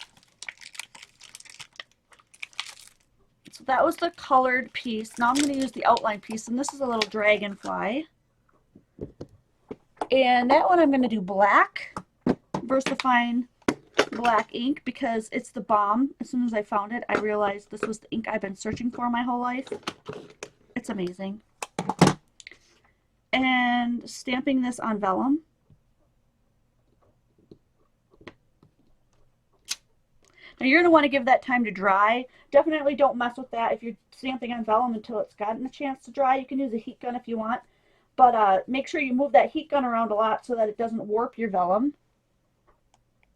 So that was the colored piece. Now I'm going to use the outline piece, and this is a little dragonfly. And that one I'm going to do black, VersaFine black ink, because it's the bomb. As soon as I found it, I realized this was the ink I've been searching for my whole life. It's amazing. And stamping this on vellum. Now you're going to want to give that time to dry. Definitely don't mess with that if you're stamping on vellum until it's gotten a chance to dry. You can use a heat gun if you want, but make sure you move that heat gun around a lot so that it doesn't warp your vellum.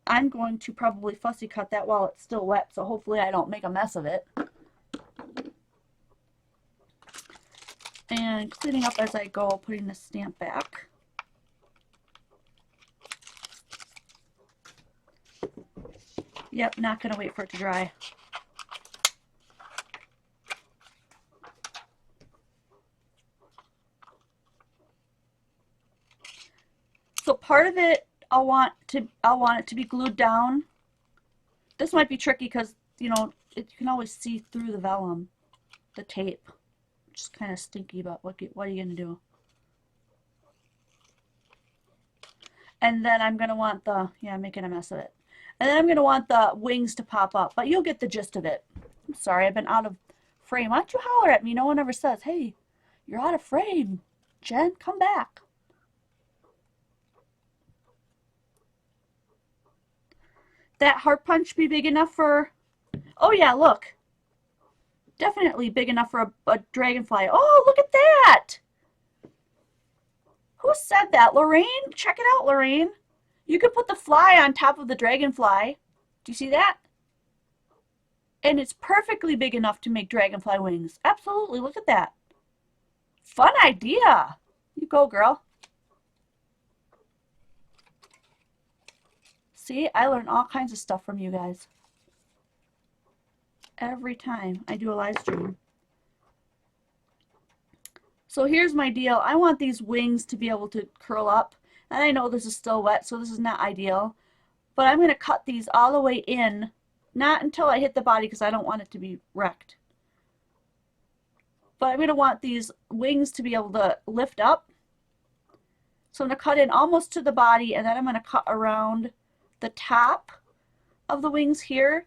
I'm going to probably fussy cut that while it's still wet, so hopefully I don't make a mess of it. And cleaning up as I go, putting the stamp back. Yep, not going to wait for it to dry. So part of it, I'll want it to be glued down. This might be tricky because, you know, you can always see through the vellum, the tape. Just kind of stinky, but what are you going to do? And then I'm going to want the, yeah, I'm making a mess of it. And then I'm going to want the wings to pop up, but you'll get the gist of it. I'm sorry, I've been out of frame. Why don't you holler at me? No one ever says, hey, you're out of frame. Jen, come back. That heart punch be big enough for, oh yeah, look. Definitely big enough for a dragonfly. Oh, look at that. Who said that? Lorraine? Check it out, Lorraine. You could put the fly on top of the dragonfly. Do you see that? And it's perfectly big enough to make dragonfly wings. Absolutely, look at that. Fun idea. You go, girl. See, I learn all kinds of stuff from you guys. Every time I do a live stream. So here's my deal. I want these wings to be able to curl up. And I know this is still wet, so this is not ideal. But I'm going to cut these all the way in. Not until I hit the body because I don't want it to be wrecked. But I'm going to want these wings to be able to lift up. So I'm going to cut in almost to the body, and then I'm going to cut around the top of the wings here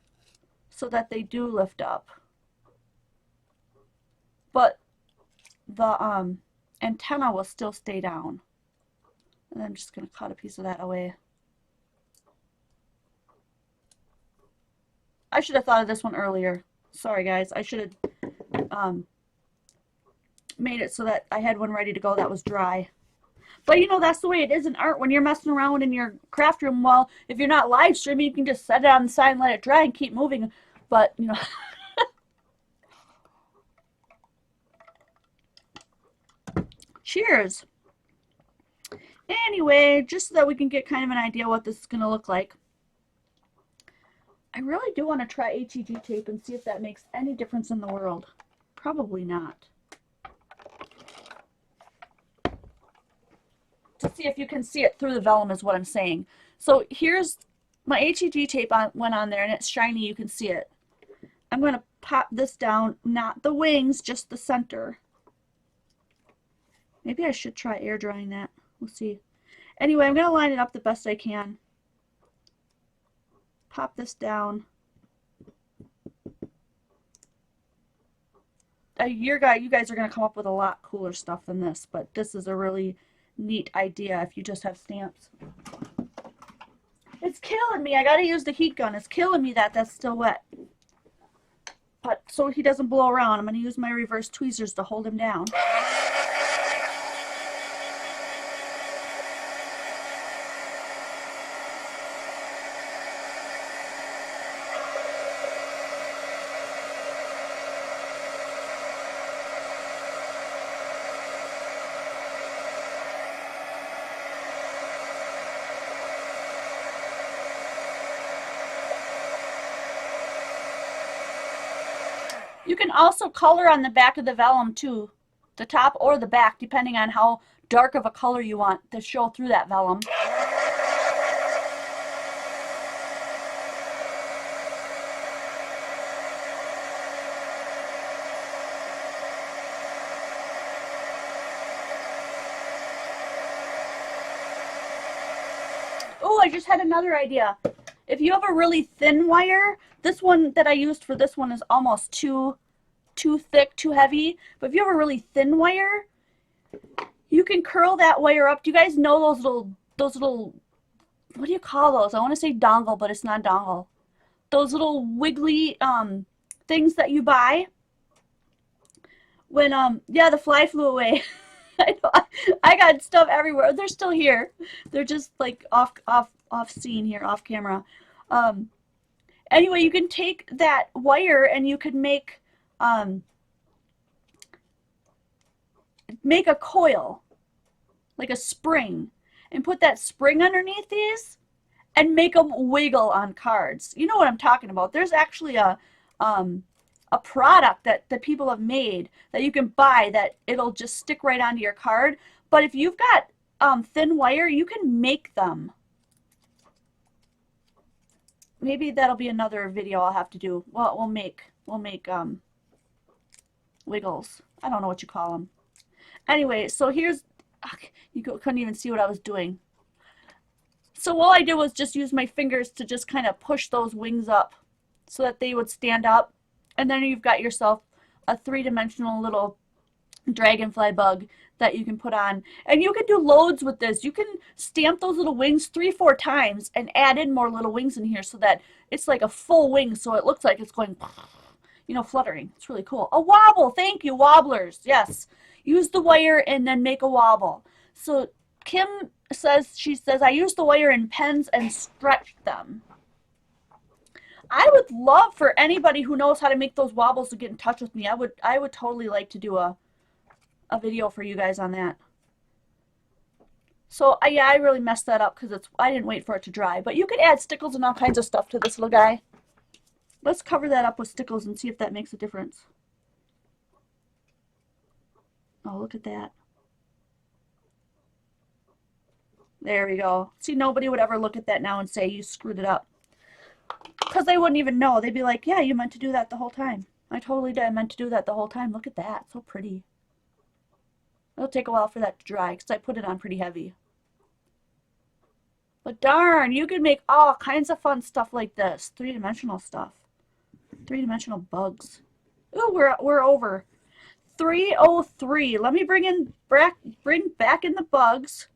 so that they do lift up. But the antenna will still stay down. And I'm just going to cut a piece of that away. I should have thought of this one earlier. Sorry guys, I should have made it so that I had one ready to go that was dry. But you know, that's the way it is in art when you're messing around in your craft room. Well, if you're not live streaming, you can just set it on the side and let it dry and keep moving. But, you know. Cheers. Anyway, just so that we can get kind of an idea what this is going to look like. I really do want to try HEG tape and see if that makes any difference in the world. Probably not. To see if you can see it through the vellum is what I'm saying. So here's my HEG tape went on there and it's shiny, you can see it. I'm going to pop this down, not the wings, just the center. Maybe I should try air drying that. We'll see. Anyway, I'm going to line it up the best I can. Pop this down. you guys are going to come up with a lot cooler stuff than this, but this is a really neat idea if you just have stamps. It's killing me. I got to use the heat gun. It's killing me that that's still wet. But so he doesn't blow around, I'm going to use my reverse tweezers to hold him down. You can also color on the back of the vellum too, the top or the back, depending on how dark of a color you want to show through that vellum. Oh, I just had another idea. If you have a really thin wire, this one that I used for this one is almost too thick, too heavy. But if you have a really thin wire, you can curl that wire up. Do you guys know those little, what do you call those? I want to say dongle, but it's not dongle. Those little wiggly things that you buy when yeah, the fly flew away. I got stuff everywhere. They're still here. They're just like off scene here, off camera. Anyway, you can take that wire and you can make a coil, like a spring, and put that spring underneath these and make them wiggle on cards. You know what I'm talking about. There's actually a product that people have made that you can buy that it'll just stick right onto your card. But if you've got thin wire, you can make them. Maybe that'll be another video I'll have to do. Well, we'll make wiggles. I don't know what you call them. Anyway, so here's, you couldn't even see what I was doing. So all I did was just use my fingers to just kind of push those wings up so that they would stand up. And then you've got yourself a three-dimensional little dragonfly bug that you can put on. And you can do loads with this. You can stamp those little wings 3-4 times and add in more little wings in here so that it's like a full wing, so it looks like it's going, you know, fluttering. It's really cool. A wobble. Thank you, wobblers. Yes. Use the wire and then make a wobble. So Kim says, I use the wire in pens and stretch them. I would love for anybody who knows how to make those wobbles to get in touch with me. I would totally like to do a video for you guys on that. So yeah, I really messed that up because I didn't wait for it to dry. But you could add stickles and all kinds of stuff to this little guy. Let's cover that up with stickles and see if that makes a difference. Oh, look at that. There we go. See, nobody would ever look at that now and say you screwed it up. Because they wouldn't even know. They'd be like, yeah, you meant to do that the whole time. I totally did. I meant to do that the whole time. Look at that. So pretty. It'll take a while for that to dry because I put it on pretty heavy. But darn, you can make all kinds of fun stuff like this. Three-dimensional stuff. Three-dimensional bugs. Ooh, we're over. 3:03. Let me bring back in the bugs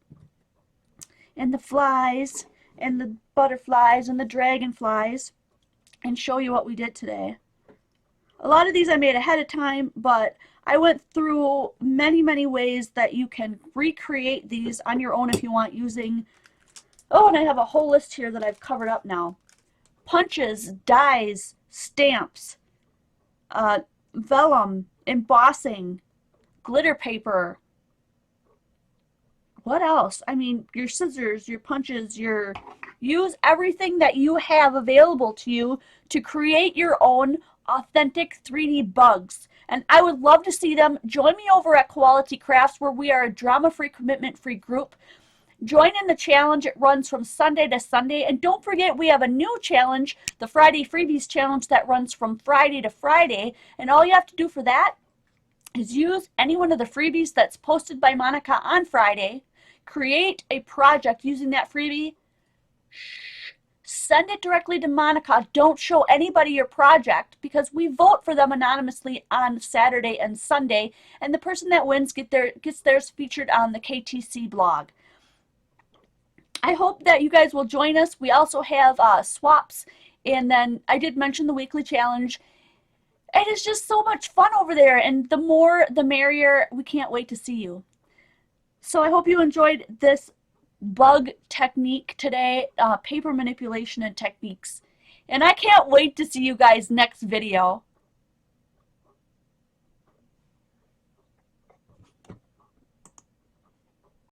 and the flies and the butterflies and the dragonflies and show you what we did today. A lot of these I made ahead of time, but I went through many ways that you can recreate these on your own if you want using, oh, and I have a whole list here that I've covered up now. Punches, dies, stamps, vellum, embossing, glitter paper. What else? I mean, your scissors, your punches, use everything that you have available to you to create your own authentic 3D bugs. And I would love to see them. Join me over at Quality Crafts, where we are a drama-free, commitment-free group. Join in the challenge. It runs from Sunday to Sunday. And don't forget, we have a new challenge, the Friday Freebies Challenge, that runs from Friday to Friday. And all you have to do for that is use any one of the freebies that's posted by Monica on Friday. Create a project using that freebie. send it directly to Monica. Don't show anybody your project, because we vote for them anonymously on Saturday and Sunday, and the person that wins gets theirs featured on the KTC blog. I hope that you guys will join us. We also have swaps, and then I did mention the weekly challenge. It is just so much fun over there, and the more the merrier. We can't wait to see you. So I hope you enjoyed this bug technique today, paper manipulation and techniques. And I can't wait to see you guys next video.